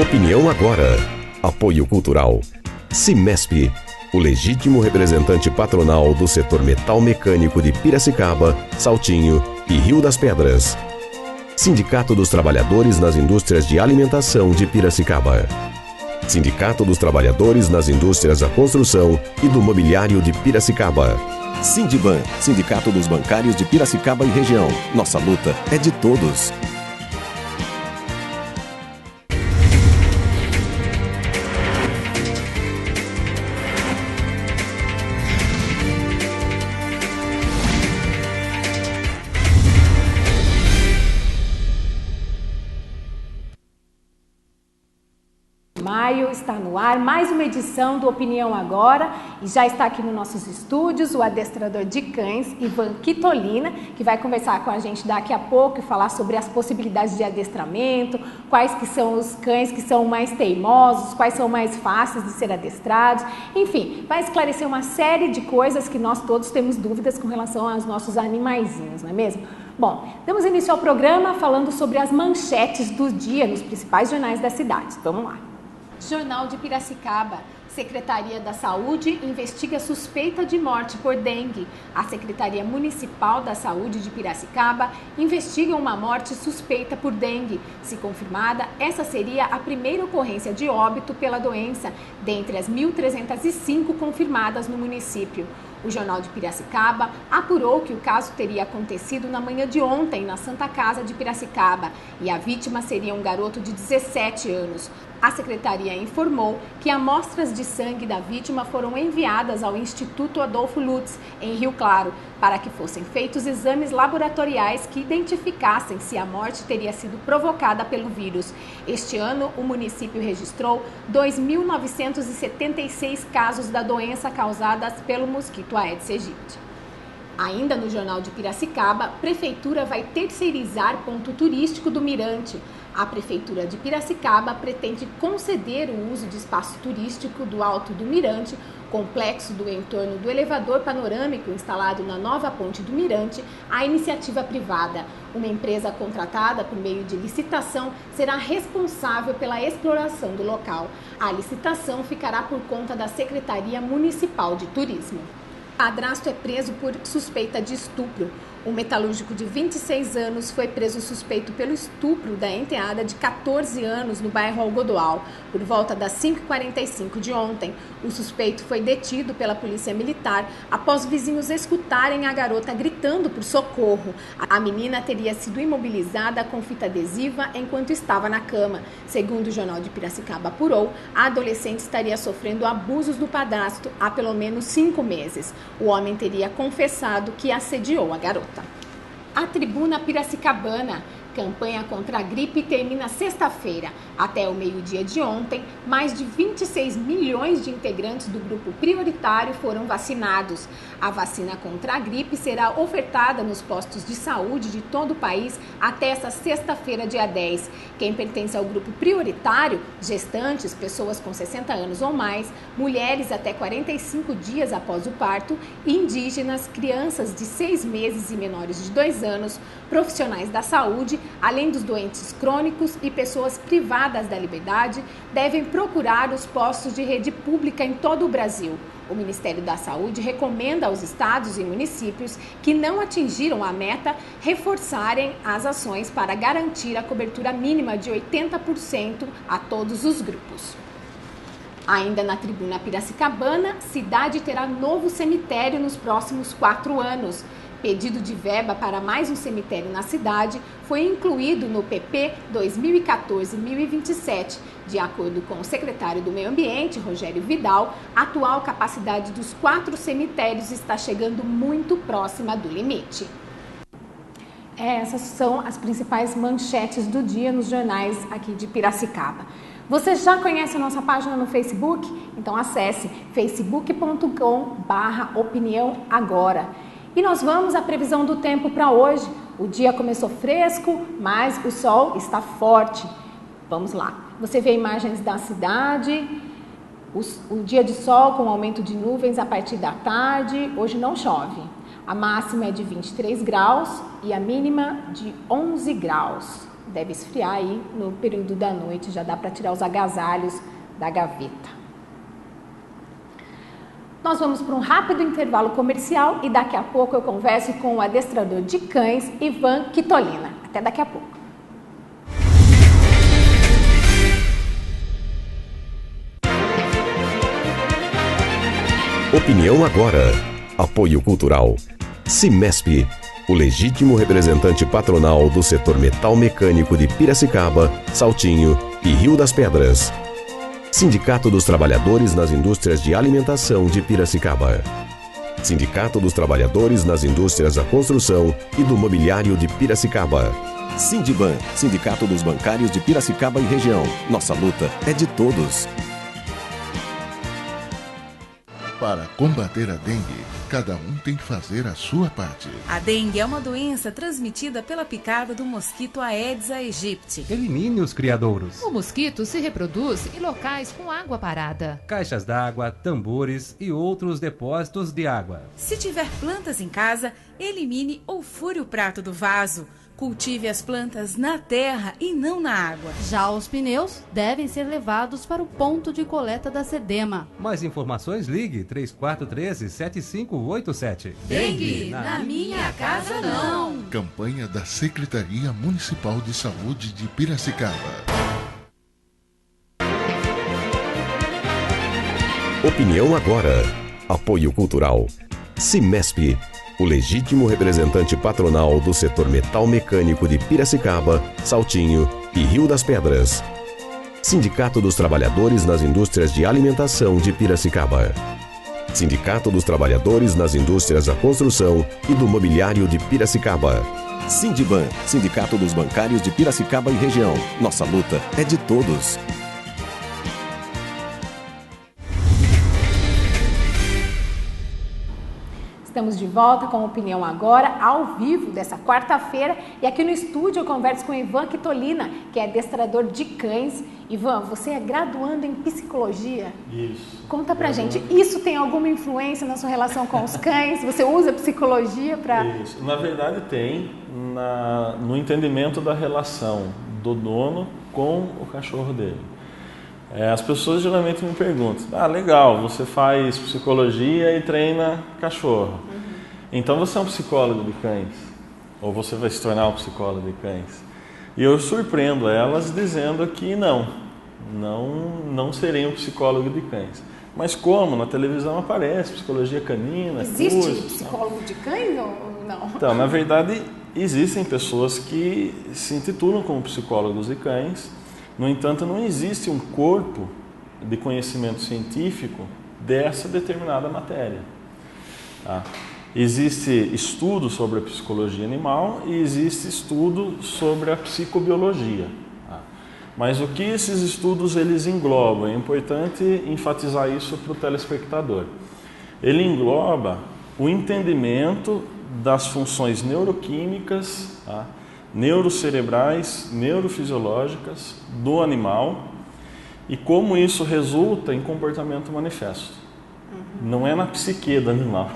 Opinião agora. Apoio cultural. Cimesp, o legítimo representante patronal do setor metal mecânico de Piracicaba, Saltinho e Rio das Pedras. Sindicato dos Trabalhadores nas Indústrias de Alimentação de Piracicaba. Sindicato dos Trabalhadores nas Indústrias da Construção e do Mobiliário de Piracicaba. Sindiban, Sindicato dos Bancários de Piracicaba e região. Nossa luta é de todos. Maio está no ar, mais uma edição do Opinião Agora, e já está aqui nos nossos estúdios o adestrador de cães, Ivan Quitolina, que vai conversar com a gente daqui a pouco e falar sobre as possibilidades de adestramento, quais que são os cães que são mais teimosos, quais são mais fáceis de ser adestrados, enfim, vai esclarecer uma série de coisas que nós todos temos dúvidas com relação aos nossos animaizinhos, não é mesmo? Bom, damos início ao programa falando sobre as manchetes do dia nos principais jornais da cidade. Vamos lá. Jornal de Piracicaba. Secretaria da Saúde investiga suspeita de morte por dengue. A Secretaria Municipal da Saúde de Piracicaba investiga uma morte suspeita por dengue. Se confirmada, essa seria a primeira ocorrência de óbito pela doença, dentre as 1.305 confirmadas no município. O Jornal de Piracicaba apurou que o caso teria acontecido na manhã de ontem na Santa Casa de Piracicaba e a vítima seria um garoto de 17 anos. A secretaria informou que amostras de sangue da vítima foram enviadas ao Instituto Adolfo Lutz, em Rio Claro, para que fossem feitos exames laboratoriais que identificassem se a morte teria sido provocada pelo vírus. Este ano, o município registrou 2.976 casos da doença causadas pelo mosquito Aedes aegypti. Ainda no Jornal de Piracicaba, Prefeitura vai terceirizar ponto turístico do Mirante. A Prefeitura de Piracicaba pretende conceder o uso de espaço turístico do Alto do Mirante, complexo do entorno do elevador panorâmico instalado na nova ponte do Mirante, à iniciativa privada. Uma empresa contratada por meio de licitação será responsável pela exploração do local. A licitação ficará por conta da Secretaria Municipal de Turismo. Padrasto é preso por suspeita de estupro. Um metalúrgico de 26 anos foi preso suspeito pelo estupro da enteada de 14 anos no bairro Algodoal, por volta das 5h45 de ontem. O suspeito foi detido pela polícia militar após vizinhos escutarem a garota gritando por socorro. A menina teria sido imobilizada com fita adesiva enquanto estava na cama. Segundo o Jornal de Piracicaba apurou, a adolescente estaria sofrendo abusos do padrasto há pelo menos 5 meses. O homem teria confessado que assediou a garota. A Tribuna Piracicabana. Campanha contra a gripe termina sexta-feira. Até o meio-dia de ontem, mais de 26 milhões de integrantes do grupo prioritário foram vacinados. A vacina contra a gripe será ofertada nos postos de saúde de todo o país até esta sexta-feira, dia 10. Quem pertence ao grupo prioritário, gestantes, pessoas com 60 anos ou mais, mulheres até 45 dias após o parto, indígenas, crianças de 6 meses e menores de 2 anos, profissionais da saúde, além dos doentes crônicos e pessoas privadas da liberdade, devem procurar os postos de rede pública em todo o Brasil. O Ministério da Saúde recomenda aos estados e municípios que não atingiram a meta reforçarem as ações para garantir a cobertura mínima de 80% a todos os grupos. Ainda na Tribuna Piracicabana, cidade terá novo cemitério nos próximos 4 anos. Pedido de verba para mais um cemitério na cidade foi incluído no PP 2014-2027. De acordo com o secretário do Meio Ambiente, Rogério Vidal, a atual capacidade dos 4 cemitérios está chegando muito próxima do limite. Essas são as principais manchetes do dia nos jornais aqui de Piracicaba. Você já conhece a nossa página no Facebook? Então acesse facebook.com/opiniãoagora. E nós vamos à previsão do tempo para hoje. O dia começou fresco, mas o sol está forte. Vamos lá. Você vê imagens da cidade, o dia de sol com aumento de nuvens a partir da tarde. Hoje não chove. A máxima é de 23 graus e a mínima de 11 graus. Deve esfriar aí no período da noite, já dá para tirar os agasalhos da gaveta. Nós vamos para um rápido intervalo comercial e daqui a pouco eu converso com o adestrador de cães, Ivan Kitolina. Até daqui a pouco. Opinião agora. Apoio cultural. Cimesp, o legítimo representante patronal do setor metal mecânico de Piracicaba, Saltinho e Rio das Pedras. Sindicato dos Trabalhadores nas Indústrias de Alimentação de Piracicaba. Sindicato dos Trabalhadores nas Indústrias da Construção e do Mobiliário de Piracicaba. Sindiban, Sindicato dos Bancários de Piracicaba e região. Nossa luta é de todos. Para combater a dengue, cada um tem que fazer a sua parte. A dengue é uma doença transmitida pela picada do mosquito Aedes aegypti. Elimine os criadouros. O mosquito se reproduz em locais com água parada. Caixas d'água, tambores e outros depósitos de água. Se tiver plantas em casa, elimine ou fure o prato do vaso. Cultive as plantas na terra e não na água. Já os pneus devem ser levados para o ponto de coleta da SEDEMA. Mais informações, ligue 3413-7587. Dengue, na minha casa não. Campanha da Secretaria Municipal de Saúde de Piracicaba. Opinião agora. Apoio cultural. Cimesp, o legítimo representante patronal do setor metal mecânico de Piracicaba, Saltinho e Rio das Pedras. Sindicato dos Trabalhadores nas Indústrias de Alimentação de Piracicaba. Sindicato dos Trabalhadores nas Indústrias da Construção e do Mobiliário de Piracicaba. Sindiban, Sindicato dos Bancários de Piracicaba e região. Nossa luta é de todos. Estamos de volta com Opinião Agora, ao vivo, dessa quarta-feira. E aqui no estúdio eu converso com o Ivan Kitolina, que é adestrador de cães. Ivan, você é graduando em psicologia? Isso. Conta pra gente, isso tem alguma influência na sua relação com os cães? Você usa psicologia para... Isso. Na verdade tem, no entendimento da relação do dono com o cachorro dele. As pessoas geralmente me perguntam, legal, você faz psicologia e treina cachorro. Então você é um psicólogo de cães, ou você vai se tornar um psicólogo de cães. E eu surpreendo elas dizendo que não serei um psicólogo de cães. Mas como na televisão aparece psicologia canina, existe psicólogo de cães ou não? Então, na verdade, existem pessoas que se intitulam como psicólogos de cães. No entanto, não existe um corpo de conhecimento científico dessa determinada matéria. Tá? Existe estudo sobre a psicologia animal e existe estudo sobre a psicobiologia. Tá? Mas o que esses estudos eles englobam? É importante enfatizar isso para o telespectador. Ele engloba o entendimento das funções neuroquímicas, tá? Neurocerebrais, neurofisiológicas do animal e como isso resulta em comportamento manifesto. Não é na psique do animal.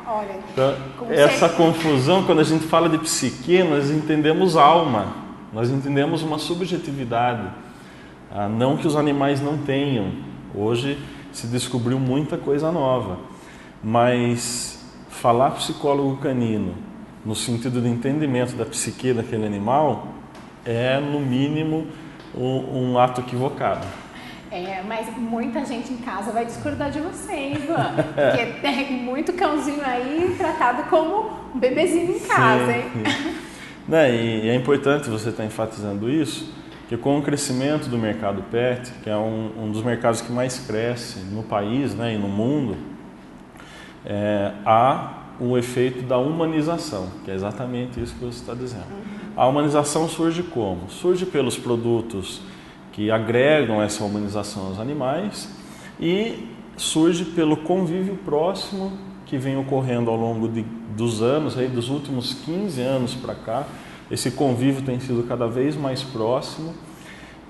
Olha, então, essa confusão, quando a gente fala de psique, nós entendemos alma, nós entendemos uma subjetividade. Não que os animais não tenham. Hoje se descobriu muita coisa nova. Mas falar psicólogo canino no sentido de entendimento da psique daquele animal, é, no mínimo, um ato equivocado. Mas muita gente em casa vai discordar de você, Ivan. Porque tem muito cãozinho aí tratado como um bebezinho em casa, hein? E é importante você estar enfatizando isso, que com o crescimento do mercado pet, que é um dos mercados que mais cresce no país, e no mundo, há o efeito da humanização, que é exatamente isso que você está dizendo. A humanização surge como? Surge pelos produtos que agregam essa humanização aos animais e surge pelo convívio próximo que vem ocorrendo ao longo dos anos, dos últimos 15 anos para cá. Esse convívio tem sido cada vez mais próximo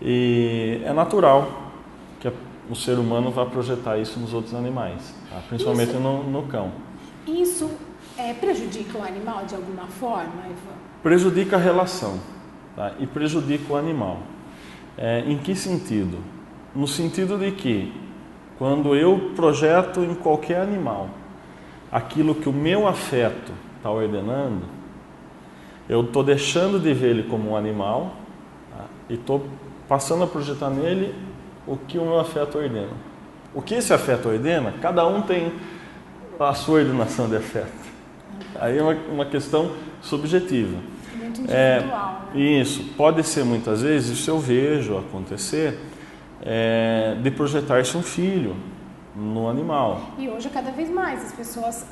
e é natural que o ser humano vá projetar isso nos outros animais, tá? Principalmente no cão. Isso prejudica o animal de alguma forma, Ivan? Prejudica a relação. tá? E prejudica o animal. Em que sentido? No sentido de que, quando eu projeto em qualquer animal aquilo que o meu afeto está ordenando, eu estou deixando de ver ele como um animal, tá? E estou passando a projetar nele o que o meu afeto ordena. O que esse afeto ordena, cada um tem a sua ordenação de afeto. Aí é uma questão subjetiva. Muito individual, né? Isso, pode ser muitas vezes, isso eu vejo acontecer, de projetar-se um filho no animal. E hoje, cada vez mais, as pessoas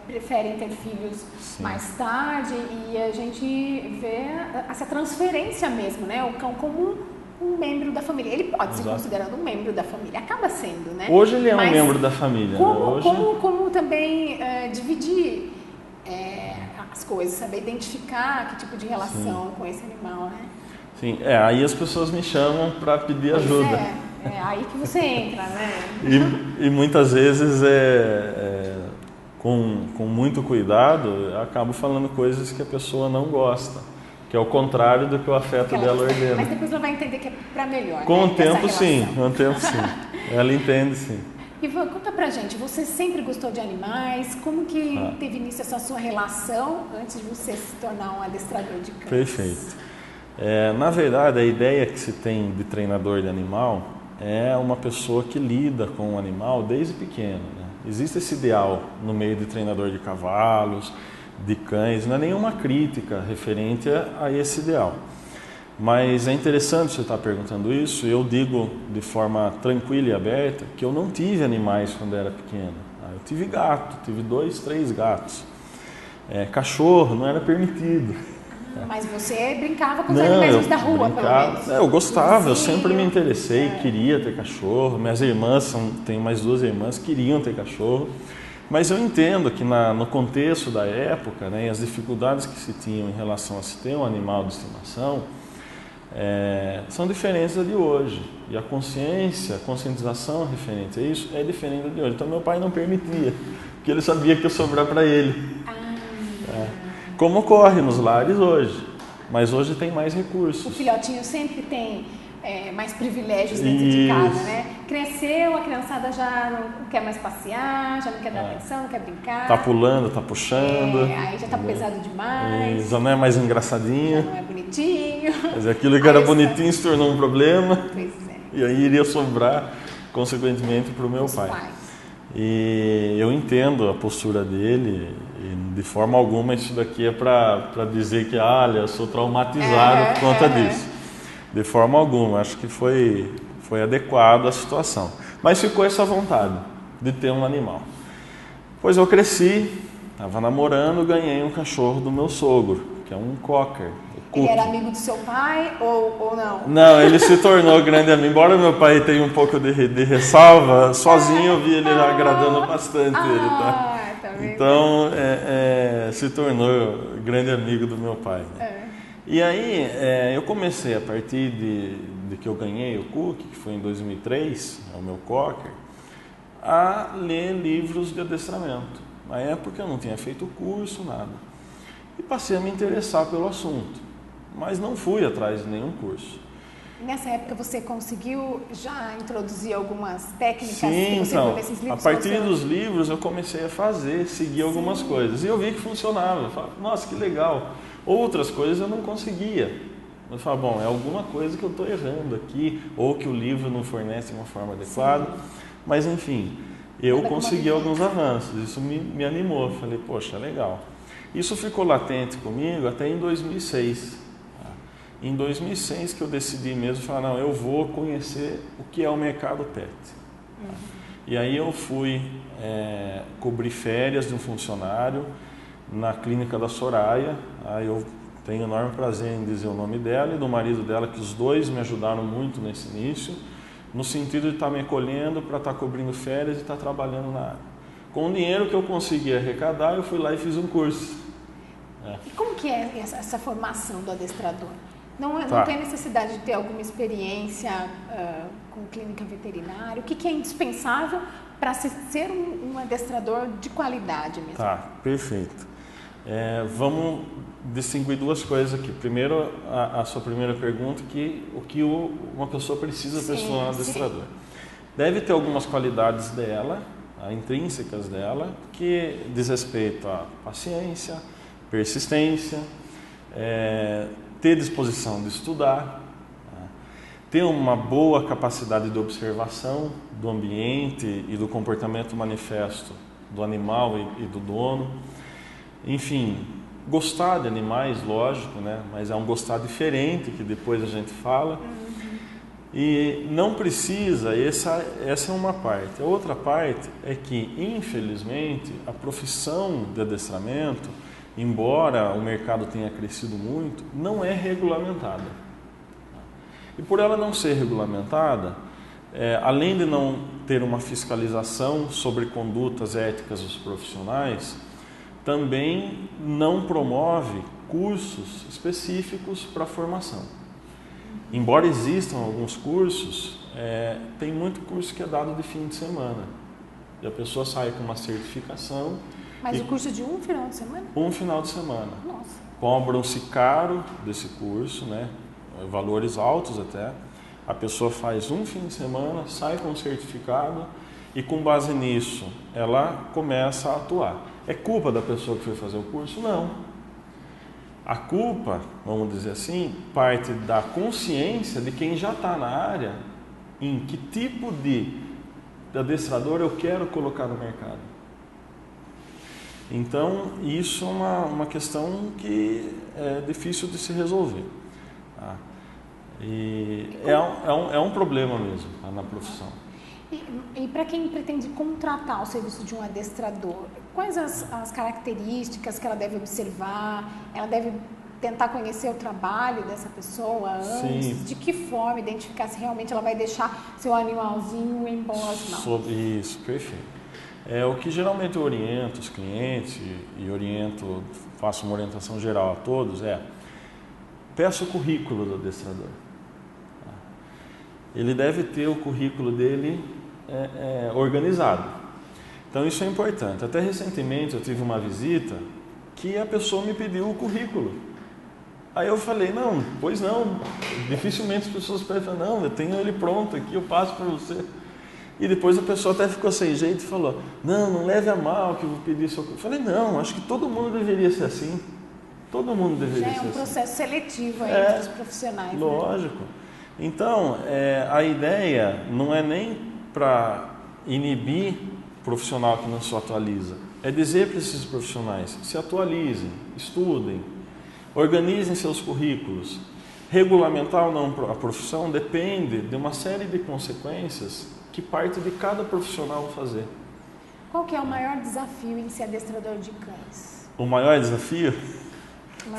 preferem ter filhos mais tarde e a gente vê essa transferência mesmo, né? O cão como um membro da família. Ele pode ser considerado um membro da família, acaba sendo, né? Hoje ele é um membro da família. Como, né? Hoje... como também dividir as coisas, saber identificar que tipo de relação com esse animal, né? Sim, aí as pessoas me chamam para pedir ajuda. É aí que você entra, né? E muitas vezes, com muito cuidado, eu acabo falando coisas que a pessoa não gosta, que é o contrário do que o afeto dela ordena. Mas depois ela vai entender que é para melhor. Com né? o tempo, sim. Com o tempo, sim. Ela entende, sim. Ivan, conta pra gente, você sempre gostou de animais? Como que teve início essa sua relação antes de você se tornar um adestrador de cães? Perfeito. Na verdade, a ideia que se tem de treinador de animal é uma pessoa que lida com o animal desde pequeno. Né? Existe esse ideal no meio de treinador de cavalos, de cães, não é nenhuma crítica referente a esse ideal. Mas é interessante você estar perguntando isso. Eu digo de forma tranquila e aberta que eu não tive animais quando era pequeno. Eu tive gato, tive 2, 3 gatos. Cachorro não era permitido. Mas você brincava com os animais da rua, pelo menos? Eu gostava, eu sempre me interessei, queria ter cachorro. Minhas irmãs, tenho mais 2 irmãs, queriam ter cachorro. Mas eu entendo que no contexto da época, né, e as dificuldades que se tinham em relação a se ter um animal de estimação, são diferentes da de hoje. E a conscientização referente a isso é diferente da de hoje. Então meu pai não permitia, porque ele sabia que ia sobrar para ele. Como ocorre nos lares hoje, mas hoje tem mais recursos. O filhotinho sempre tem mais privilégios dentro de casa, né? Cresceu, a criançada já não quer mais passear, já não quer dar atenção, não quer brincar. Tá pulando, tá puxando. Aí já tá pesado demais. Já não é mais engraçadinho. Já não é bonitinho. Mas aquilo que era bonitinho se tornou um problema. Pois é. E aí iria sobrar, consequentemente, para o meu pai. E eu entendo a postura dele, e de forma alguma isso daqui é para dizer que, olha, eu sou traumatizado por conta disso. De forma alguma, acho que foi adequado à situação. Mas ficou essa vontade de ter um animal. Pois eu cresci, estava namorando, ganhei um cachorro do meu sogro, que é um cocker. Ele era amigo do seu pai ou não? Não, ele se tornou grande amigo. Embora meu pai tenha um pouco de ressalva, sozinho eu vi ele agradando bastante ele, tá? Então, se tornou grande amigo do meu pai. Né? E aí, eu comecei, a partir de que eu ganhei o Cook, que foi em 2003, o meu cocker, a ler livros de adestramento. Na época eu não tinha feito curso, nada. E passei a me interessar pelo assunto. Mas não fui atrás de nenhum curso. Nessa época você conseguiu já introduzir algumas técnicas? Sim, que você então, viu nesses livros? a partir dos livros eu comecei a seguir algumas coisas. E eu vi que funcionava. Eu falei, nossa, que legal. Outras coisas eu não conseguia. Eu falei, bom, é alguma coisa que eu estou errando aqui, ou que o livro não fornece de uma forma adequada. Mas enfim, eu consegui alguns avanços. Isso me animou. Eu falei, poxa, legal. Isso ficou latente comigo até em 2006. Em 2006 que eu decidi mesmo, falar, não, eu vou conhecer o que é o mercado pet. E aí eu fui cobrir férias de um funcionário na clínica da Soraya. Aí eu tenho enorme prazer em dizer o nome dela e do marido dela, que os dois me ajudaram muito nesse início, no sentido de estar me acolhendo para estar cobrindo férias e estar trabalhando na área. Com o dinheiro que eu consegui arrecadar, eu fui lá e fiz um curso. E como que é essa formação do adestrador? Não tem necessidade de ter alguma experiência com clínica veterinária? O que é indispensável para ser um adestrador de qualidade mesmo? Tá, perfeito. Vamos distinguir duas coisas aqui. Primeiro, a sua primeira pergunta, o que uma pessoa precisa para se tornar um adestrador. Deve ter algumas qualidades dela, intrínsecas dela, que diz respeito à paciência, persistência, ter disposição de estudar, ter uma boa capacidade de observação do ambiente e do comportamento manifesto do animal e do dono. Enfim, gostar de animais, lógico, né? Mas é um gostar diferente que depois a gente fala. E não precisa, essa é uma parte. A outra parte é que, infelizmente, a profissão de adestramento, embora o mercado tenha crescido muito, não é regulamentada. E por ela não ser regulamentada, além de não ter uma fiscalização sobre condutas éticas dos profissionais, também não promove cursos específicos para a formação. Embora existam alguns cursos, tem muito curso que é dado de fim de semana. E a pessoa sai com uma certificação. Mas o curso de um final de semana? Um final de semana. Nossa. Cobram-se caro desse curso, né? Valores altos até. A pessoa faz um fim de semana, sai com um certificado e com base nisso ela começa a atuar. É culpa da pessoa que foi fazer o curso? Não. A culpa, vamos dizer assim, parte da consciência de quem já está na área em que tipo de adestrador eu quero colocar no mercado. Então, isso é uma questão que é difícil de se resolver. Tá? E é um problema mesmo, tá, na profissão. E para quem pretende contratar o serviço de um adestrador, quais as características que ela deve observar? Ela deve tentar conhecer o trabalho dessa pessoa antes? Sim. De que forma identificar se realmente ela vai deixar seu animalzinho em boas mãos? Isso, perfeito. O que geralmente eu oriento os clientes e faço uma orientação geral a todos peça o currículo do adestrador. Ele deve ter o currículo dele organizado. Então isso é importante. Até recentemente eu tive uma visita que a pessoa me pediu o currículo. Aí eu falei, não, pois não, dificilmente as pessoas pedem, não, eu tenho ele pronto aqui, eu passo para você. E depois a pessoa até ficou sem jeito e falou, não leve a mal que eu vou pedir seu currículo. Eu falei, não, acho que todo mundo deveria ser assim. Todo mundo deveria ser assim. Já é um processo seletivo entre os profissionais. Lógico. Né? Então, a ideia não é nem para inibir o profissional que não se atualiza. É dizer para esses profissionais, se atualizem, estudem, organizem seus currículos. Regulamentar ou não a profissão depende de uma série de consequências que parte de cada profissional fazer. Qual que é o maior desafio em ser adestrador de cães? O maior desafio?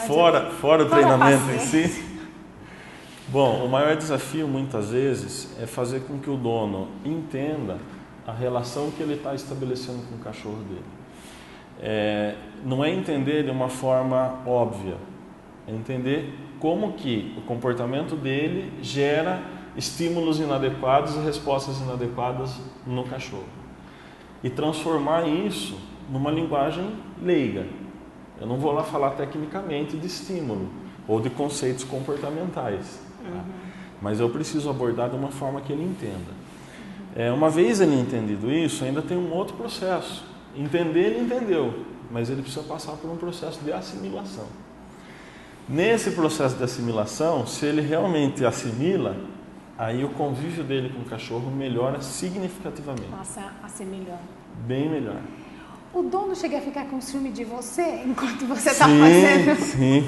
Fora o treinamento em si? Bom, o maior desafio muitas vezes é fazer com que o dono entenda a relação que ele está estabelecendo com o cachorro dele. Não é entender de uma forma óbvia, é entender como que o comportamento dele gera estímulos inadequados e respostas inadequadas no cachorro. E transformar isso numa linguagem leiga. Eu não vou lá falar tecnicamente de estímulo ou de conceitos comportamentais. Tá? Mas eu preciso abordar de uma forma que ele entenda. Uma vez ele entendido isso, ainda tem um outro processo. Entender, ele entendeu, mas ele precisa passar por um processo de assimilação. Nesse processo de assimilação, se ele realmente assimila, aí o convívio dele com o cachorro melhora significativamente. Passa a ser melhor. Bem melhor. O dono chega a ficar com ciúme de você enquanto você está fazendo? Sim.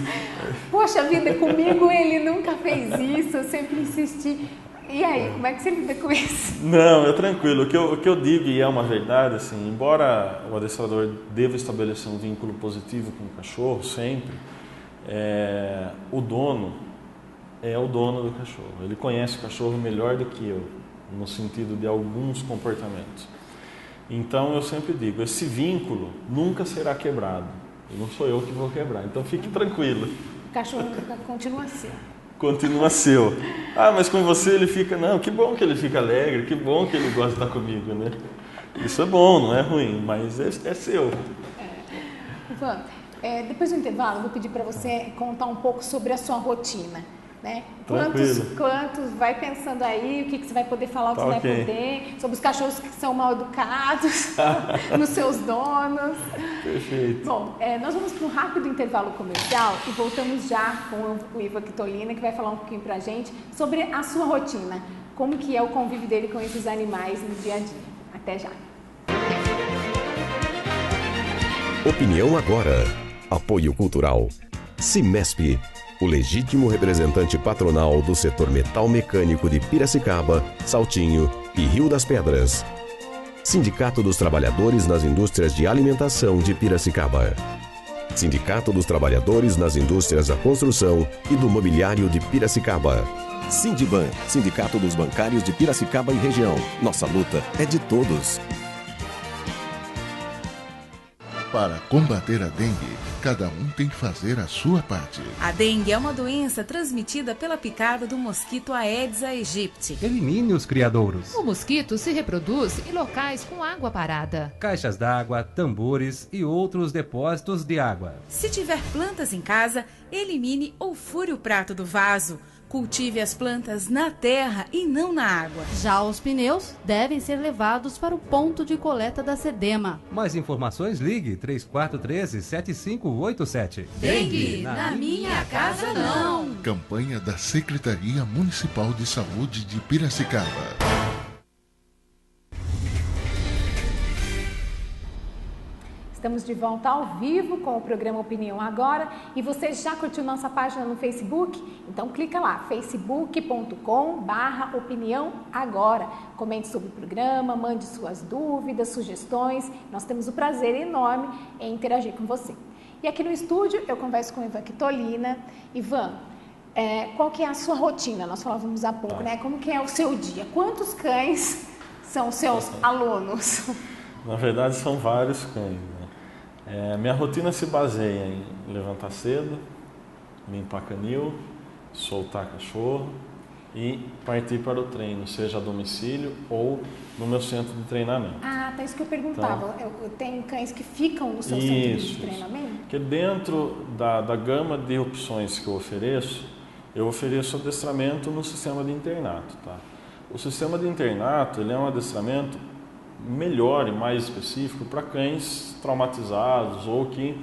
Poxa vida, comigo ele nunca fez isso, eu sempre insisti. E aí, como é que você lida com isso? Não, é tranquilo. O que eu digo, e é uma verdade, assim, embora o adestrador deva estabelecer um vínculo positivo com o cachorro, sempre, o dono é o dono do cachorro. Ele conhece o cachorro melhor do que eu, no sentido de alguns comportamentos. Então eu sempre digo, esse vínculo nunca será quebrado. E não sou eu que vou quebrar, então fique tranquilo. O cachorro continua seu. Continua seu. Mas com você ele fica, não, que bom que ele fica alegre, que bom que ele gosta de estar comigo, né? Isso é bom, não é ruim, mas é seu. Ivan, Depois do intervalo, eu vou pedir para você contar um pouco sobre a sua rotina. Né? Quantos, vai pensando aí, o que você vai poder falar, o que você vai poder, sobre os cachorros que são mal educados, nos seus donos. Perfeito. Bom, nós vamos para um rápido intervalo comercial e voltamos já com o Ivan Quitolina, que vai falar um pouquinho para a gente sobre a sua rotina, como que é o convívio dele com esses animais no dia a dia. Até já. Opinião agora. Apoio cultural. Cimesp, o legítimo representante patronal do setor metal mecânico de Piracicaba, Saltinho e Rio das Pedras. Sindicato dos Trabalhadores nas Indústrias de Alimentação de Piracicaba. Sindicato dos Trabalhadores nas Indústrias da Construção e do Mobiliário de Piracicaba. Sindiban, Sindicato dos Bancários de Piracicaba e região. Nossa luta é de todos. Para combater a dengue, cada um tem que fazer a sua parte. A dengue é uma doença transmitida pela picada do mosquito Aedes aegypti. Elimine os criadouros. O mosquito se reproduz em locais com água parada. Caixas d'água, tambores e outros depósitos de água. Se tiver plantas em casa, elimine ou fure o prato do vaso. Cultive as plantas na terra e não na água. Já os pneus devem ser levados para o ponto de coleta da SEDEMA. Mais informações, ligue 3413-7587. Dengue, na minha casa não. Campanha da Secretaria Municipal de Saúde de Piracicaba. Estamos de volta ao vivo com o programa Opinião Agora e você já curtiu nossa página no Facebook? Então clica lá, facebook.com/Opinião Agora. Comente sobre o programa, mande suas dúvidas, sugestões. Nós temos o prazer enorme em interagir com você. E aqui no estúdio eu converso com o Ivan Quitolina. Ivan, qual que é a sua rotina? Nós falávamos há pouco, né? Como que é o seu dia? Quantos cães são os seus alunos? Na verdade são vários cães, né? Minha rotina se baseia em levantar cedo, limpar canil, soltar cachorro e partir para o treino, seja a domicílio ou no meu centro de treinamento. Ah, tá, isso que eu perguntava. Então, eu tenho cães que ficam no seu centro de treinamento? Porque dentro da gama de opções que eu ofereço adestramento no sistema de internato. Tá? O sistema de internato ele é um adestramento melhor e mais específico para cães traumatizados ou que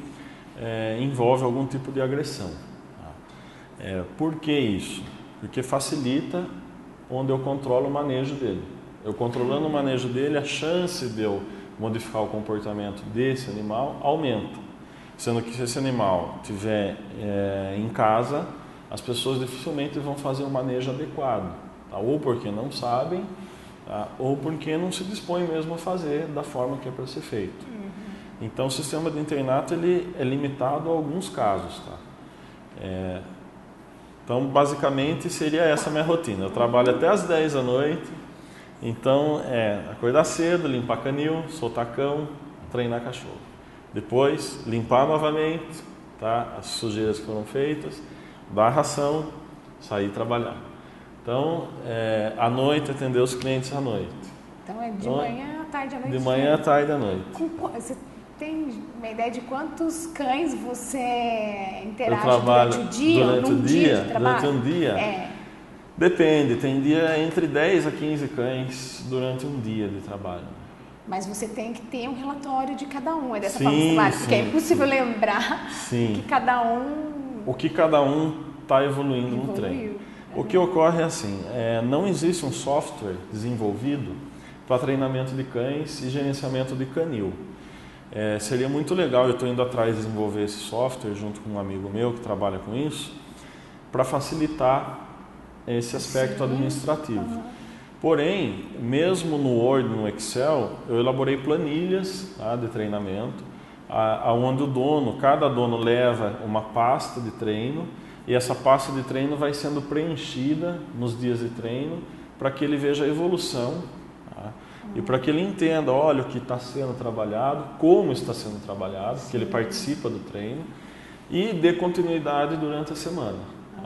envolve algum tipo de agressão. Por que isso? Porque facilita onde eu controlo o manejo dele. Eu controlando o manejo dele, a chance de eu modificar o comportamento desse animal aumenta. Sendo que se esse animal estiver em casa, as pessoas dificilmente vão fazer um manejo adequado, tá? Ou porque não sabem, tá? Ou porque não se dispõe mesmo a fazer da forma que é para ser feito. Então o sistema de internato ele é limitado a alguns casos. Tá? Então basicamente seria essa a minha rotina. Eu trabalho até às 10 da noite, então acordar cedo, limpar canil, soltar cão, treinar cachorro. Depois limpar novamente, tá? As sujeiras que foram feitas, dar ração, sair trabalhar. Então, à noite, atender os clientes à noite. Então, de manhã à tarde à noite? De manhã à tarde à noite. Você tem uma ideia de quantos cães você interage durante o dia? Durante o dia? De trabalho? Durante um dia? Depende, tem dia entre 10 a 15 cães durante um dia de trabalho. Mas você tem que ter um relatório de cada um, é dessa forma, claro, porque é impossível lembrar que cada um... O que cada um está evoluindo no treino. O que ocorre é assim, não existe um software desenvolvido para treinamento de cães e gerenciamento de canil. Seria muito legal, eu estou indo atrás de desenvolver esse software junto com um amigo meu que trabalha com isso, para facilitar esse aspecto administrativo. Porém, mesmo no Word, no Excel, eu elaborei planilhas, tá, de treinamento, onde cada dono leva uma pasta de treino, e essa pasta de treino vai sendo preenchida nos dias de treino para que ele veja a evolução, tá? E para que ele entenda, olha, o que está sendo trabalhado, como está sendo trabalhado, que ele participa do treino e dê continuidade durante a semana. Tá?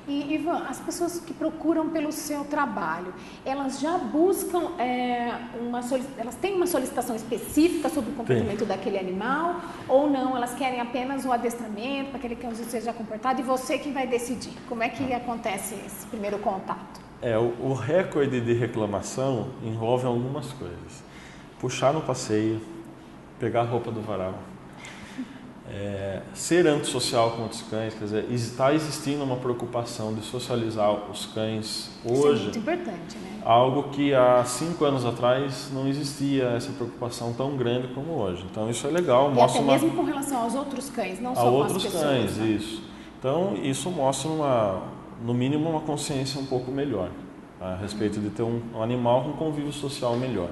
E Ivan, as pessoas que procuram pelo seu trabalho, elas já buscam elas têm uma solicitação específica sobre o comportamento daquele animal ou não? Elas querem apenas o adestramento para que ele seja comportado e você que vai decidir? Como é que acontece esse primeiro contato? O recorde de reclamação envolve algumas coisas. Puxar no passeio, pegar a roupa do varal, ser antissocial com outros cães, quer dizer, está existindo uma preocupação de socializar os cães hoje. Isso é muito importante, né? Algo que há 5 anos atrás não existia essa preocupação tão grande como hoje. Então isso é legal. E até mesmo com relação aos outros cães, não só com as pessoas. A outros cães, né? Isso. Então isso mostra no mínimo uma consciência um pouco melhor a respeito de ter um animal com convívio social melhor.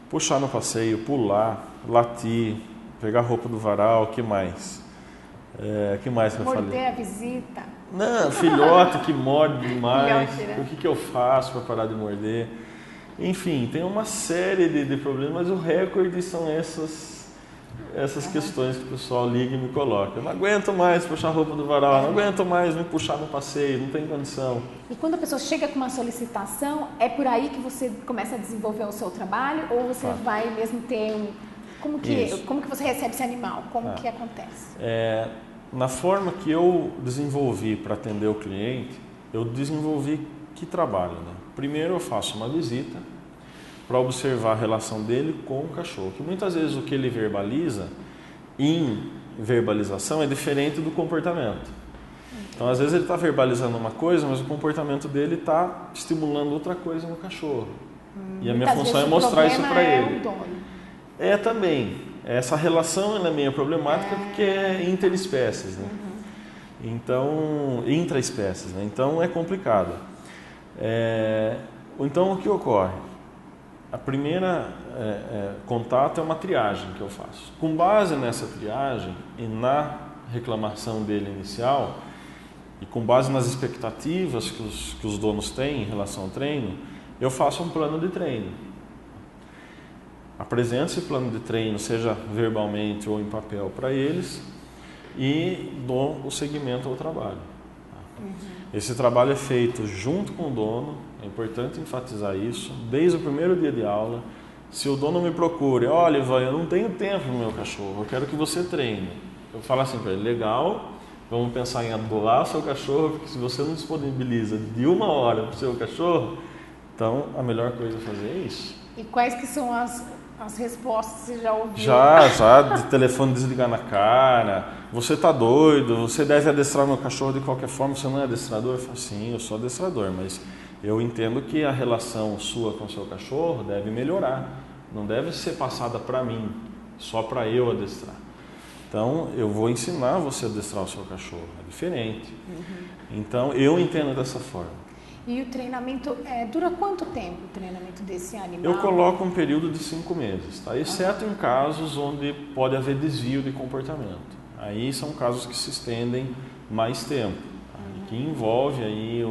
Puxar no passeio, pular, latir, pegar a roupa do varal, o que mais? Que mais que eu falei? Morder a visita. Não, filhote que morde demais. Filhote, né? O que eu faço para parar de morder? Enfim, tem uma série de problemas, mas o recorde são essas questões que o pessoal liga e me coloca. Eu não aguento mais puxar a roupa do varal, não aguento mais me puxar no passeio, não tem condição. E quando a pessoa chega com uma solicitação, é por aí que você começa a desenvolver o seu trabalho ou você vai mesmo ter Como que você recebe esse animal? Como que acontece? Na forma que eu desenvolvi para atender o cliente, eu desenvolvi que trabalho, né? Primeiro eu faço uma visita para observar a relação dele com o cachorro, que muitas vezes o que ele verbaliza em verbalização é diferente do comportamento. Então às vezes ele está verbalizando uma coisa, mas o comportamento dele está estimulando outra coisa no cachorro. E a minha função é mostrar isso para ele. O dono. Também. Essa relação ela é meio problemática porque é interespécies, né? Então, intraespécies, né? Então é complicado. Então o que ocorre? A primeira contato é uma triagem que eu faço. Com base nessa triagem e na reclamação dele inicial e com base nas expectativas que os donos têm em relação ao treino, eu faço um plano de treino. Apresento esse plano de treino, seja verbalmente ou em papel, para eles e dou o seguimento ao trabalho. Esse trabalho é feito junto com o dono, é importante enfatizar isso, desde o primeiro dia de aula. Se o dono me procura, olha, Ivan, eu não tenho tempo no meu cachorro, eu quero que você treine. Eu falo assim para ele, legal, vamos pensar em adular o seu cachorro, porque se você não disponibiliza de 1 hora para o seu cachorro, então a melhor coisa a fazer é isso. E quais que são as respostas que você já ouviu? Já, de telefone desligar na cara, você tá doido, você deve adestrar meu cachorro de qualquer forma, você não é adestrador? Eu falo, sim, eu sou adestrador, mas eu entendo que a relação sua com o seu cachorro deve melhorar, não deve ser passada para mim, só para eu adestrar. Então, eu vou ensinar você a adestrar o seu cachorro, é diferente. Então, eu entendo dessa forma. E o treinamento, dura quanto tempo o treinamento desse animal? Eu coloco um período de 5 meses, tá? Exceto em casos onde pode haver desvio de comportamento. Aí são casos que se estendem mais tempo, tá? Que envolve aí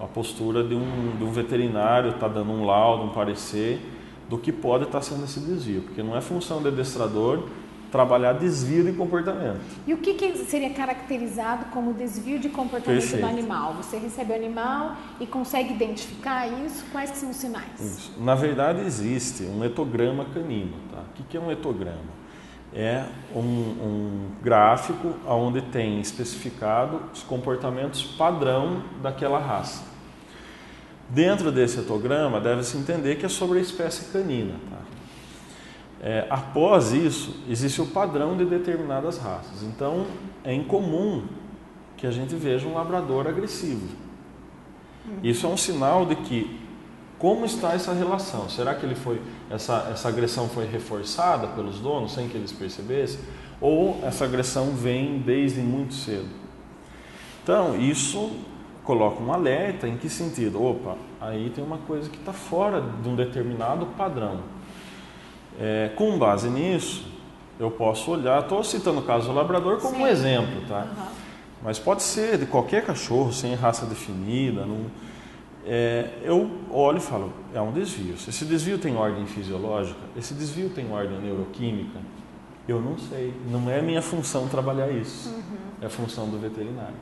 a postura de um veterinário, tá dando um laudo, um parecer do que pode estar sendo esse desvio, porque não é função do adestrador trabalhar desvio de comportamento. E o que seria caracterizado como desvio de comportamento Perfeito. do animal? Você recebe o animal e consegue identificar isso? Quais que são os sinais? Isso. Na verdade, existe um etograma canino. Tá? O que é um etograma? É um gráfico onde tem especificado os comportamentos padrão daquela raça. Dentro desse etograma, deve-se entender que é sobre a espécie canina. Tá? Após isso, existe o padrão de determinadas raças. Então, é incomum que a gente veja um labrador agressivo. Isso é um sinal de que, como está essa relação? Será que essa agressão foi reforçada pelos donos sem que eles percebessem? Ou essa agressão vem desde muito cedo? Então, isso coloca um alerta em que sentido? Opa, aí tem uma coisa que está fora de um determinado padrão. Com base nisso, eu posso olhar, estou citando o caso do labrador como um exemplo, tá? Mas pode ser de qualquer cachorro, sem raça definida. Eu olho e falo, é um desvio. Se esse desvio tem ordem fisiológica, esse desvio tem ordem neuroquímica, eu não sei. Não é minha função trabalhar isso. É a função do veterinário.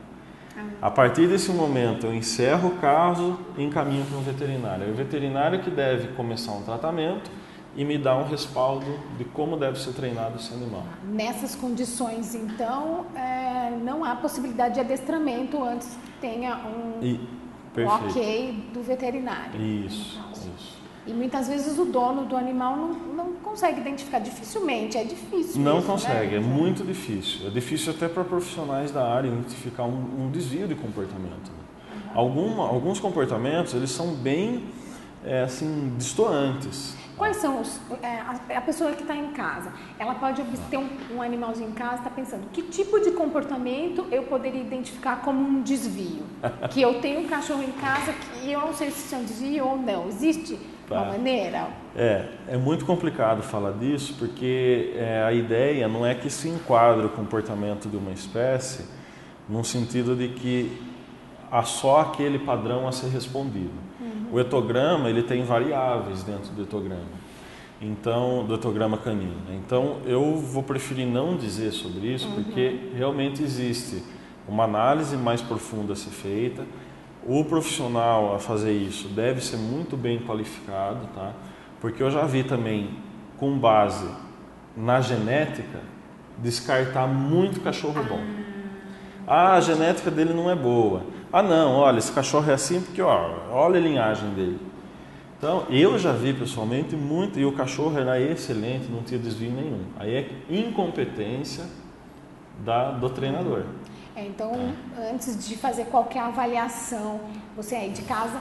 A partir desse momento, eu encerro o caso e encaminho para um veterinário. É o veterinário que deve começar um tratamento e me dar um respaldo de como deve ser treinado esse animal. Nessas condições, então, não há possibilidade de adestramento antes que tenha um ok do veterinário. Isso. E muitas vezes o dono do animal não consegue identificar, dificilmente, é difícil. Não isso, consegue, né? é muito difícil. É difícil até para profissionais da área identificar um desvio de comportamento. Né? Alguns comportamentos, eles são bem, assim, destoantes. Quais são a pessoa que está em casa, ela pode ter um animalzinho em casa e está pensando, que tipo de comportamento eu poderia identificar como um desvio? Que eu tenho um cachorro em casa que eu não sei se é um desvio ou não. Existe uma maneira? É muito complicado falar disso, porque a ideia não é que se enquadre o comportamento de uma espécie num sentido de que há só aquele padrão a ser respondido. O etograma, ele tem variáveis dentro do etograma, então, do etograma canino. Então, eu vou preferir não dizer sobre isso, porque realmente existe uma análise mais profunda a ser feita. O profissional a fazer isso deve ser muito bem qualificado, tá? Porque eu já vi também, com base na genética, descartar muito cachorro bom. A genética dele não é boa. Não, olha, esse cachorro é assim porque olha a linhagem dele. Então, eu já vi pessoalmente muito, e o cachorro era excelente, não tinha desvio nenhum. Aí é incompetência do treinador. Então, antes de fazer qualquer avaliação, você aí de casa,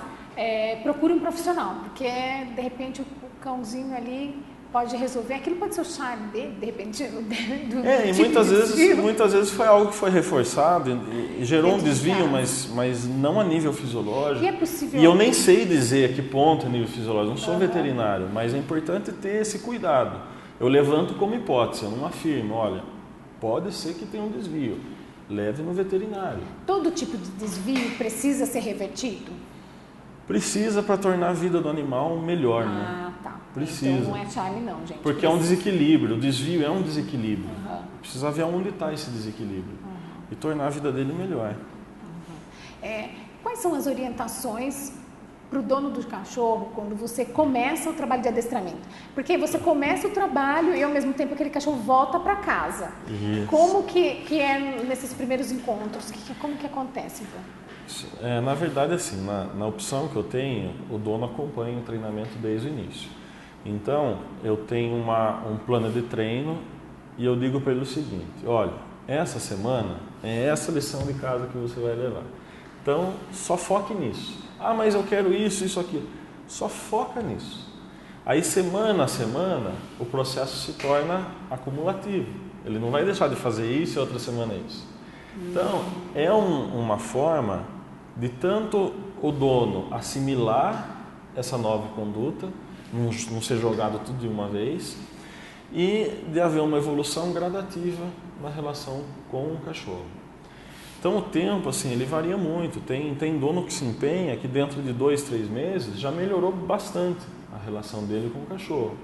procure um profissional, porque de repente o cãozinho ali pode resolver, aquilo pode ser o charme dele, de repente, e muitas vezes foi algo que foi reforçado e gerou um desvio, mas não a nível fisiológico. E é possível... E eu nem sei dizer a que ponto é nível fisiológico, não sou veterinário, mas é importante ter esse cuidado. Eu levanto como hipótese, eu não afirmo, olha, pode ser que tenha um desvio, leve no veterinário. Todo tipo de desvio precisa ser revertido? Precisa para tornar a vida do animal melhor, né? Tá. Precisa. Então não é charme não, gente. Porque é um desequilíbrio, o desvio é um desequilíbrio. Precisa ver onde está esse desequilíbrio e tornar a vida dele melhor. Quais são as orientações para o dono do cachorro quando você começa o trabalho de adestramento? Porque você começa o trabalho e ao mesmo tempo aquele cachorro volta para casa. Isso. Como que é nesses primeiros encontros? Como que acontece, então? Na verdade, assim, na opção que eu tenho, o dono acompanha o treinamento desde o início. Então, eu tenho um plano de treino e eu digo para ele o seguinte, olha, essa semana é essa lição de casa que você vai levar. Então, só foque nisso. Mas eu quero isso, aquilo. Só foca nisso. Aí, semana a semana, o processo se torna acumulativo. Ele não vai deixar de fazer isso e outra semana isso. Então, é uma forma de tanto o dono assimilar essa nova conduta, não ser jogado tudo de uma vez, e de haver uma evolução gradativa na relação com o cachorro. Então o tempo, assim, ele varia muito. Tem dono que se empenha que dentro de 2, 3 meses já melhorou bastante a relação dele com o cachorro.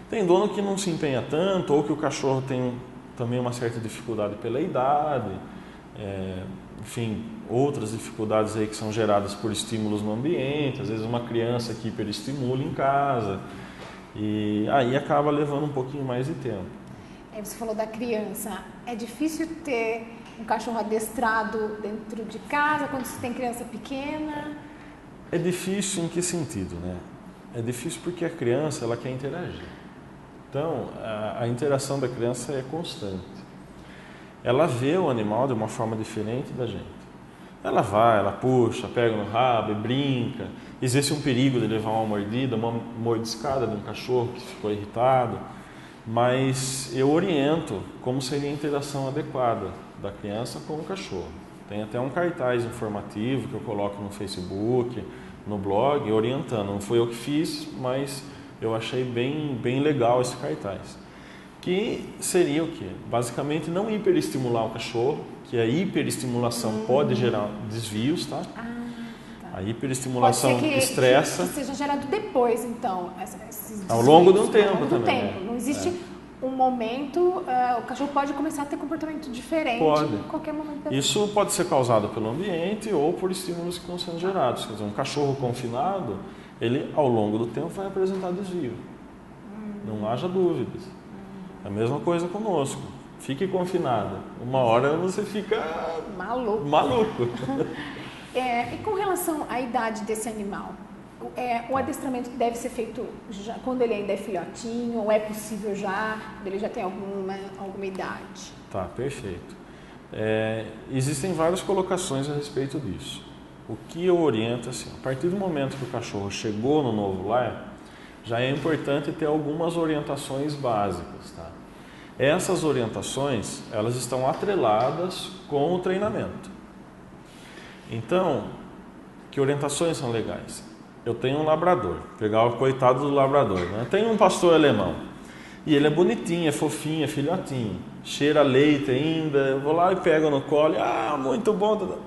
Tem dono que não se empenha tanto, ou que o cachorro tem também uma certa dificuldade pela idade, enfim, outras dificuldades aí que são geradas por estímulos no ambiente, às vezes uma criança que hiperestimula em casa, e aí acaba levando um pouquinho mais de tempo. Você falou da criança, é difícil ter um cachorro adestrado dentro de casa quando você tem criança pequena? É difícil em que sentido, né? É difícil porque a criança, ela quer interagir. Então, a interação da criança é constante. Ela vê o animal de uma forma diferente da gente. Ela vai, ela puxa, pega no rabo e brinca. Existe um perigo de levar uma mordida, uma mordiscada de um cachorro que ficou irritado. Mas eu oriento como seria a interação adequada da criança com o cachorro. Tem até um cartaz informativo que eu coloco no Facebook, no blog, orientando. Não fui eu que fiz, mas eu achei bem legal esse cartaz. Que seria o quê? Basicamente não hiperestimular o cachorro, que a hiperestimulação pode gerar desvios, tá? A hiperestimulação estressa. Que seja gerado depois, então, ao longo de um tempo também. Não existe um momento, o cachorro pode começar a ter comportamento diferente em qualquer momento. Isso pode ser causado pelo ambiente ou por estímulos que estão sendo gerados. Quer dizer, um cachorro confinado, ele ao longo do tempo vai apresentar desvio. Não haja dúvidas. A mesma coisa conosco. Fique confinado. Uma hora você fica maluco. E com relação à idade desse animal? O adestramento deve ser feito já, quando ele ainda é filhotinho, ou é possível já, quando ele já tem alguma idade? Tá, perfeito. Existem várias colocações a respeito disso. O que eu oriento, assim, a partir do momento que o cachorro chegou no novo lar, já é importante ter algumas orientações básicas, tá? Essas orientações, elas estão atreladas com o treinamento. Então, que orientações são legais? Eu tenho um labrador, pegar o coitado do labrador, né? Tem um pastor alemão, e ele é bonitinho, é fofinho, é filhotinho, cheira leite ainda, eu vou lá e pego no colo, muito bom.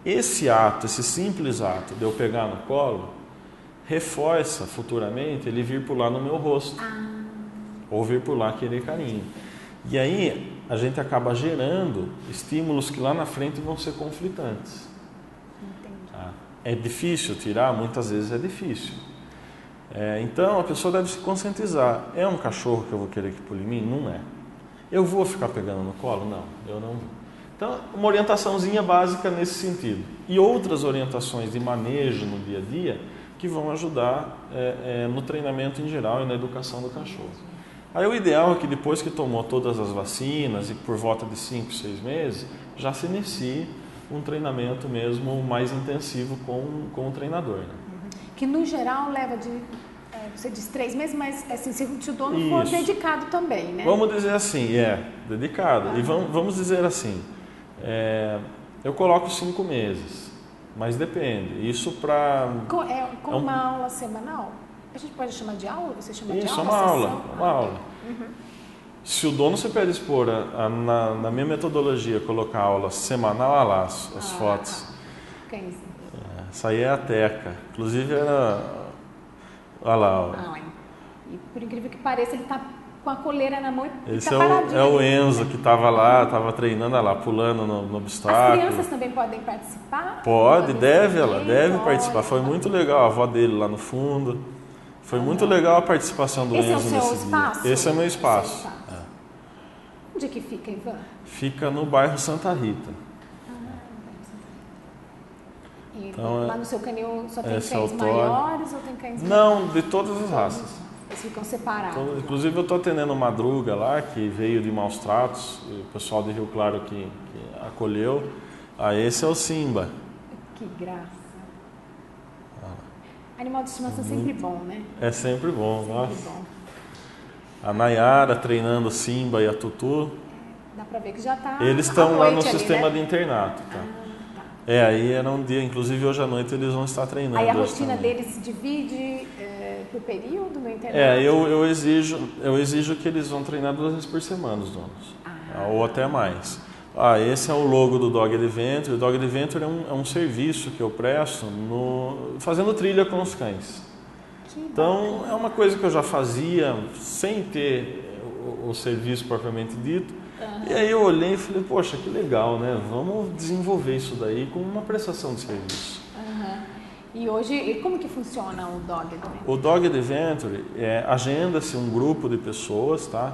Esse ato, esse simples ato de eu pegar no colo, reforça futuramente ele vir pular no meu rosto, ou vir pular querer carinho. E aí a gente acaba gerando estímulos que lá na frente vão ser conflitantes. É difícil tirar? Muitas vezes é difícil. Então a pessoa deve se conscientizar. É um cachorro que eu vou querer que pule em mim? Não é. Eu vou ficar pegando no colo? Não, eu não vou. Então, uma orientaçãozinha básica nesse sentido. E outras orientações de manejo no dia a dia que vão ajudar no treinamento em geral e na educação do cachorro. Aí o ideal é que depois que tomou todas as vacinas e por volta de 5, 6 meses, já se inicie um treinamento mesmo mais intensivo com o treinador. Né? Que no geral leva você diz 3 meses, mas assim, se o dono for dedicado também, né? Vamos dizer assim, dedicado. E vamos dizer assim, eu coloco 5 meses, mas depende. Isso para... Com uma aula semanal? A gente pode chamar de aula? Você chama de aula? Isso, uma aula. Se o dono se predispor na minha metodologia, colocar aula semanal, olha lá as fotos. Essa aí é a Teca. Inclusive era... Olha lá. E por incrível que pareça, ele está com a coleira na mão e esse é o Enzo, que estava lá, estava treinando, olha lá, pulando no obstáculo. As crianças também podem participar? Deve participar. Foi muito legal a avó dele lá no fundo. Foi muito legal a participação do Enzo nesse dia. Esse é o seu espaço? Esse é meu espaço. Onde é que fica, Ivan? Fica no bairro Santa Rita. Então, lá no seu canil só tem cães maiores ou tem cães menores? Não, de todas as raças. Eles ficam separados. Inclusive eu estou atendendo uma Madruga lá, que veio de Maus Tratos, o pessoal de Rio Claro que acolheu. Esse é o Simba. Que graça. Animal de estimação é sempre bom, né? É sempre bom, sempre bom. A Nayara treinando o Simba e a Tutu. Dá pra ver que já tá. Eles estão lá no sistema de internato. Tá? Aí era um dia, inclusive hoje à noite eles vão estar treinando. Aí a rotina deles se divide por período no internato? Eu exijo que eles vão treinar 2 vezes por semana, os donos. Ou até mais. Esse é o logo do Dog Adventure. O Dog Adventure é um serviço que eu presto fazendo trilha com os cães. Então, é uma coisa que eu já fazia sem ter o serviço propriamente dito. E aí eu olhei e falei, poxa, que legal, né? Vamos desenvolver isso daí com uma prestação de serviço. E hoje, como que funciona o Dog Adventure? O Dog Adventure, agenda-se um grupo de pessoas, tá?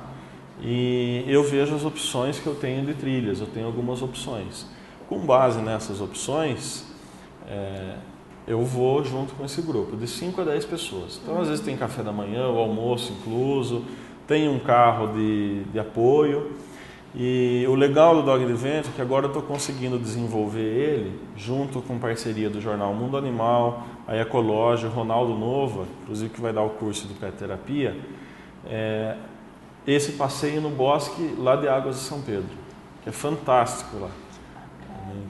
E eu vejo as opções que eu tenho de trilhas, eu tenho algumas opções. Com base nessas opções, eu vou junto com esse grupo, de 5 a 10 pessoas. Então, às vezes tem café da manhã, o almoço incluso, tem um carro de apoio. E o legal do Dog Adventure é que agora eu estou conseguindo desenvolver ele junto com parceria do jornal Mundo Animal, a Ecológica, o Ronaldo Nova, inclusive que vai dar o curso de pet terapia, esse passeio no bosque lá de Águas de São Pedro, que é fantástico lá.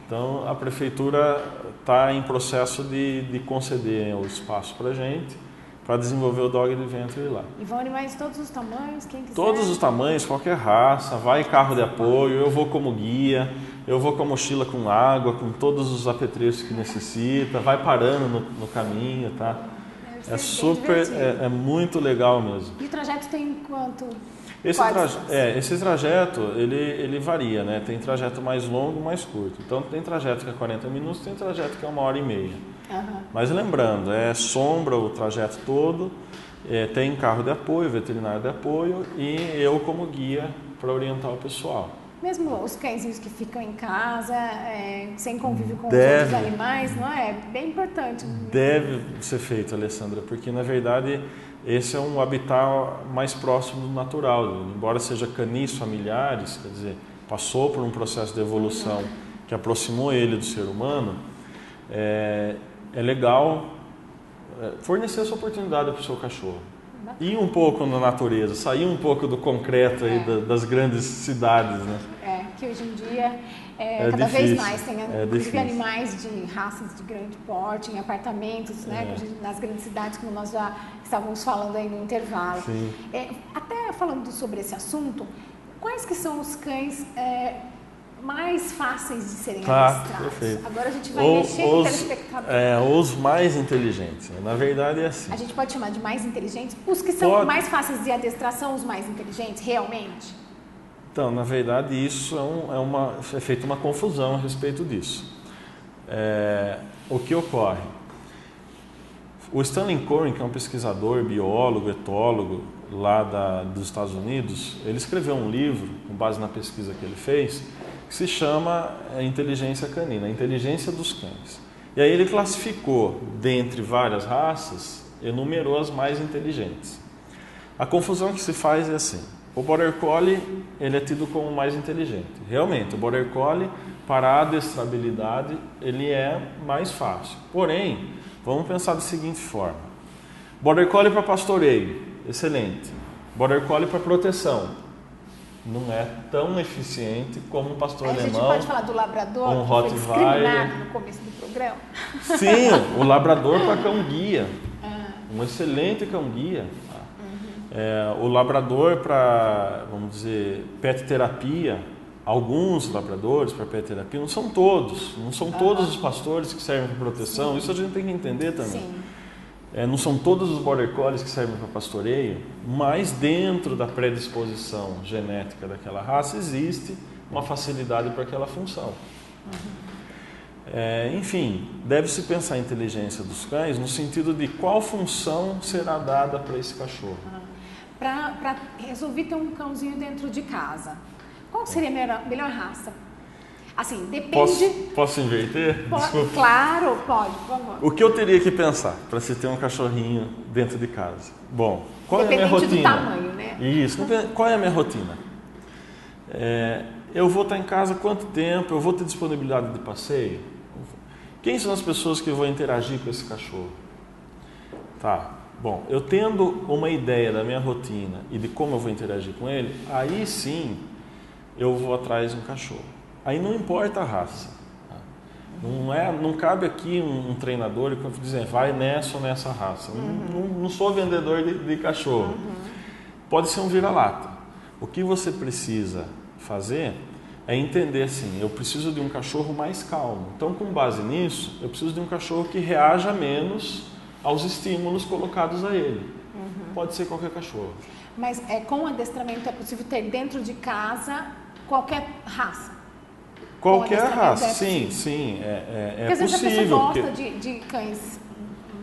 Então a prefeitura está em processo de conceder o espaço para a gente, para desenvolver o Dog Adventure lá. E vão animais de todos os tamanhos, quem quiser? Todos os tamanhos, qualquer raça, vai carro de apoio, eu vou como guia, eu vou com a mochila com água, com todos os apetrechos que necessita, vai parando no caminho, tá? É muito legal mesmo. E o trajeto tem quanto? Esse trajeto, ele varia, né? Tem trajeto mais longo, mais curto. Então, tem trajeto que é 40 minutos, tem trajeto que é 1h30. Mas lembrando, é sombra o trajeto todo, tem carro de apoio, veterinário de apoio e eu como guia para orientar o pessoal. Mesmo os cãezinhos que ficam em casa, sem convívio com os outros animais, não é? Bem importante. Deve ser feito, Alessandra, porque na verdade esse é um habitat mais próximo do natural. Embora seja canis familiares, quer dizer, passou por um processo de evolução que aproximou ele do ser humano, é legal fornecer essa oportunidade para o seu cachorro. Ir um pouco na natureza, sair um pouco do concreto aí das grandes cidades, né? Que hoje em dia cada difícil, vez mais tem inclusive animais de raças de grande porte, em apartamentos, né? Nas grandes cidades, como nós já estávamos falando aí no intervalo. Até falando sobre esse assunto, quais que são os cães mais fáceis de serem adestrados? Perfeito. Agora a gente vai mexer com o telespectador. Os mais inteligentes. Na verdade é assim. A gente pode chamar de mais inteligentes? Os que são mais fáceis de adestrar são os mais inteligentes, realmente? Então, na verdade, isso é feita uma confusão a respeito disso. O que ocorre? O Stanley Cohen, que é um pesquisador, biólogo, etólogo lá dos Estados Unidos, ele escreveu um livro, com base na pesquisa que ele fez, que se chama Inteligência Canina, a inteligência dos cães. E aí ele classificou, dentre várias raças, enumerou as mais inteligentes. A confusão que se faz é assim: o Border Collie ele é tido como o mais inteligente. Realmente, o Border Collie, para a adestrabilidade, ele é mais fácil. Porém, vamos pensar da seguinte forma: Border Collie para pastoreio, excelente. Border Collie para proteção, não é tão eficiente como um pastor alemão. A gente pode falar do labrador, um que foi Rottweiler discriminado no começo do programa? Sim, o labrador para cão-guia. Um excelente cão-guia. O labrador para, vamos dizer, pet terapia. Alguns labradores para pet terapia, não são todos. Não são todos os pastores que servem para proteção. Sim. Isso a gente tem que entender também. Sim. Não são todos os Border Collies que servem para pastoreio, mas dentro da predisposição genética daquela raça existe uma facilidade para aquela função. Enfim, deve-se pensar a inteligência dos cães no sentido de qual função será dada para esse cachorro. Para resolver ter um cãozinho dentro de casa, qual seria a melhor raça? Assim, depende... Posso inverter? Claro, pode, por favor. O que eu teria que pensar para se ter um cachorrinho dentro de casa? Bom, qual é a minha rotina? Do tamanho, né? Isso, qual é a minha rotina? Eu vou estar em casa quanto tempo? Eu vou ter disponibilidade de passeio? Quem são as pessoas que eu vou interagir com esse cachorro? Tá, bom, eu tendo uma ideia da minha rotina e de como eu vou interagir com ele, aí sim eu vou atrás de um cachorro. Aí não importa a raça. Não cabe aqui um treinador e dizer vai nessa ou nessa raça. Não sou vendedor de cachorro. Pode ser um vira-lata. O que você precisa fazer é entender assim, eu preciso de um cachorro mais calmo. Então, com base nisso, eu preciso de um cachorro que reaja menos aos estímulos colocados a ele. Pode ser qualquer cachorro. Mas com adestramento é possível ter dentro de casa qualquer raça? Qualquer raça, sim, é porque possível. Porque às vezes a pessoa gosta de cães,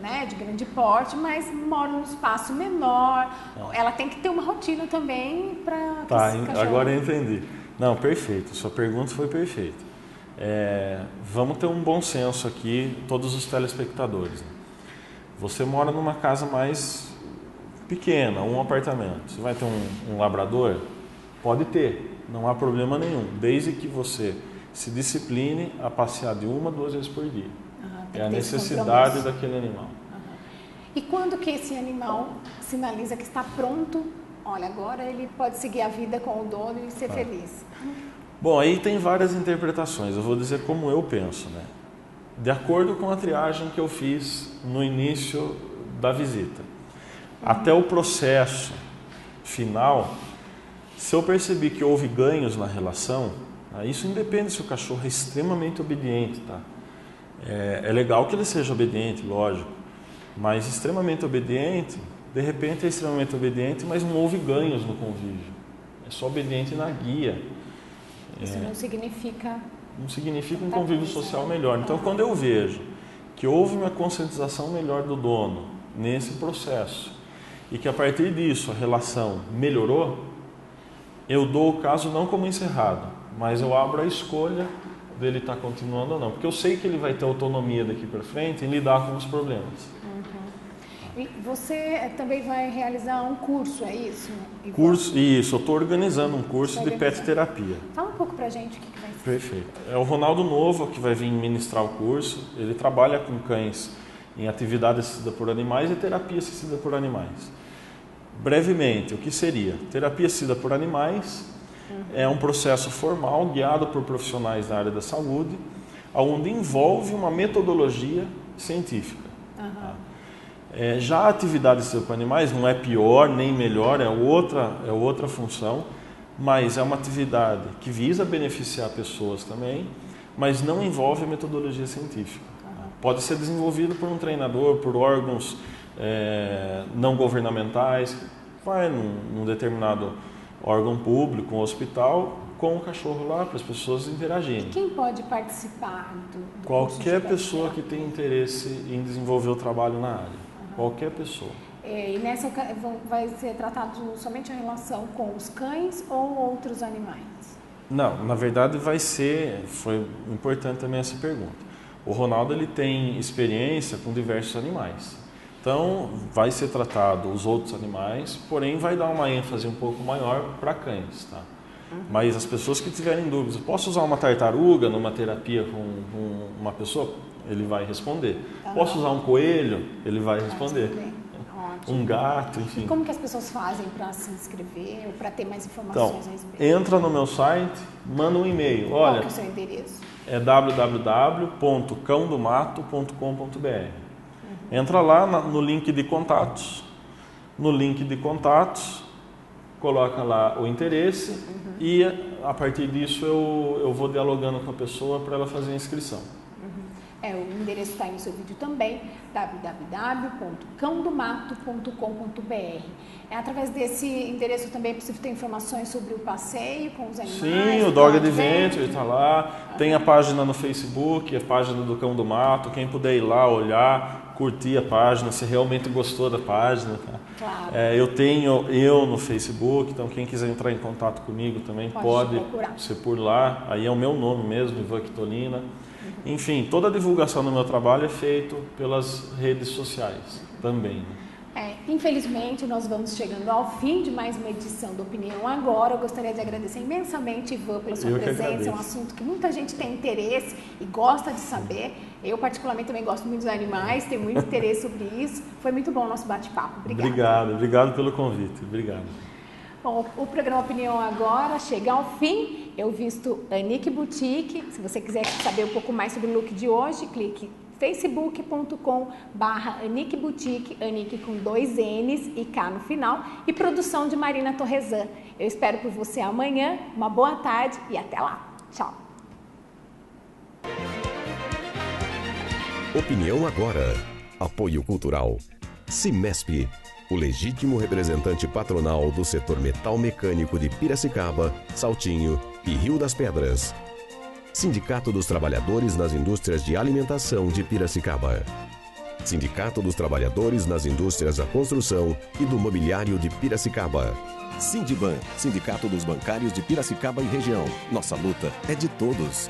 né, de grande porte, mas mora num espaço menor. Ela tem que ter uma rotina também para agora eu entendi. Não, perfeito, sua pergunta foi perfeita. Vamos ter um bom senso aqui, todos os telespectadores. Né? Você mora numa casa mais pequena, um apartamento. Você vai ter um labrador? Pode ter, não há problema nenhum, desde que você se discipline a passear de 1 a 2 vezes por dia. É a necessidade daquele animal. E quando que esse animal sinaliza que está pronto, olha, agora ele pode seguir a vida com o dono e ser feliz? Bom, aí tem várias interpretações, eu vou dizer como eu penso, né? De acordo com a triagem que eu fiz no início da visita, até o processo final, se eu percebi que houve ganhos na relação, isso independe se o cachorro é extremamente obediente, tá? É legal que ele seja obediente, lógico, mas extremamente obediente, de repente é extremamente obediente, mas não houve ganhos no convívio. é só obediente na guia. Isso não significa um convívio social melhor. Então, quando eu vejo que houve uma conscientização melhor do dono nesse processo e que a partir disso a relação melhorou, eu dou o caso não como encerrado, mas eu abro a escolha dele estar continuando ou não, porque eu sei que ele vai ter autonomia daqui para frente em lidar com os problemas. E você também vai realizar um curso, é isso? Isso, eu estou organizando um curso de pet terapia. Fala um pouco pra gente o que vai ser. Perfeito. É o Ronaldo Novo que vai vir ministrar o curso. Ele trabalha com cães em atividade assistida por animais e terapia assistida por animais. Brevemente, o que seria? Terapia assistida por animais é um processo formal guiado por profissionais da área da saúde, onde envolve uma metodologia científica. Já a atividade assistida por animais não é pior nem melhor, é outra função, mas é uma atividade que visa beneficiar pessoas também, mas não envolve a metodologia científica. Pode ser desenvolvido por um treinador, por órgãos não governamentais, vai num determinado órgão público, um hospital, com o cachorro lá para as pessoas interagirem. E quem pode participar do Qualquer pessoa que tenha interesse em desenvolver o trabalho na área. Qualquer pessoa. E nessa vai ser tratado somente a relação com os cães ou outros animais? Não, na verdade foi importante também essa pergunta. O Ronaldo ele tem experiência com diversos animais. Então vai ser tratado os outros animais, porém vai dar uma ênfase um pouco maior para cães, tá? Mas as pessoas que tiverem dúvidas, posso usar uma tartaruga numa terapia com uma pessoa? Ele vai responder. Posso usar um coelho? Ele vai responder. Um gato, enfim. E como que as pessoas fazem para se inscrever ou para ter mais informações a respeito? Entra no meu site, manda um e-mail. Olha, qual que é o seu endereço? É www.cãodomato.com.br. Entra lá no link de contatos. No link de contatos, coloca lá o interesse e a partir disso eu vou dialogando com a pessoa para ela fazer a inscrição. O endereço está aí no seu vídeo também, www.cãodomato.com.br. Através desse endereço também é possível ter informações sobre o passeio com os animais? Sim, o Dog Adventure está lá. Tem a página no Facebook, a página do Cão do Mato. Quem puder ir lá, olhar, curtir a página, se realmente gostou da página. Tá? Claro. Eu tenho no Facebook, então quem quiser entrar em contato comigo também pode ser por lá. Aí é o meu nome mesmo, Ivan Quitolina. Enfim, toda a divulgação do meu trabalho é feita pelas redes sociais também. Infelizmente, nós vamos chegando ao fim de mais uma edição do Opinião Agora. Eu gostaria de agradecer imensamente, Ivan, pela sua presença. É um assunto que muita gente tem interesse e gosta de saber. Eu, particularmente, também gosto muito dos animais, tenho muito interesse sobre isso. Foi muito bom o nosso bate-papo. Obrigado pelo convite. Obrigado. Bom, o programa Opinião Agora chega ao fim. Eu visto Anique Boutique. Se você quiser saber um pouco mais sobre o look de hoje, clique facebook.com/Anique Boutique, Anique com 2 N's e K no final, e produção de Marina Torresan. Eu espero por você amanhã. Uma boa tarde e até lá. Tchau. Opinião Agora. Apoio Cultural. Cimesp, o legítimo representante patronal do setor metal mecânico de Piracicaba, Saltinho e Rio das Pedras. Sindicato dos Trabalhadores nas Indústrias de Alimentação de Piracicaba. Sindicato dos Trabalhadores nas Indústrias da Construção e do Mobiliário de Piracicaba. Sindiban, Sindicato dos Bancários de Piracicaba e Região. Nossa luta é de todos.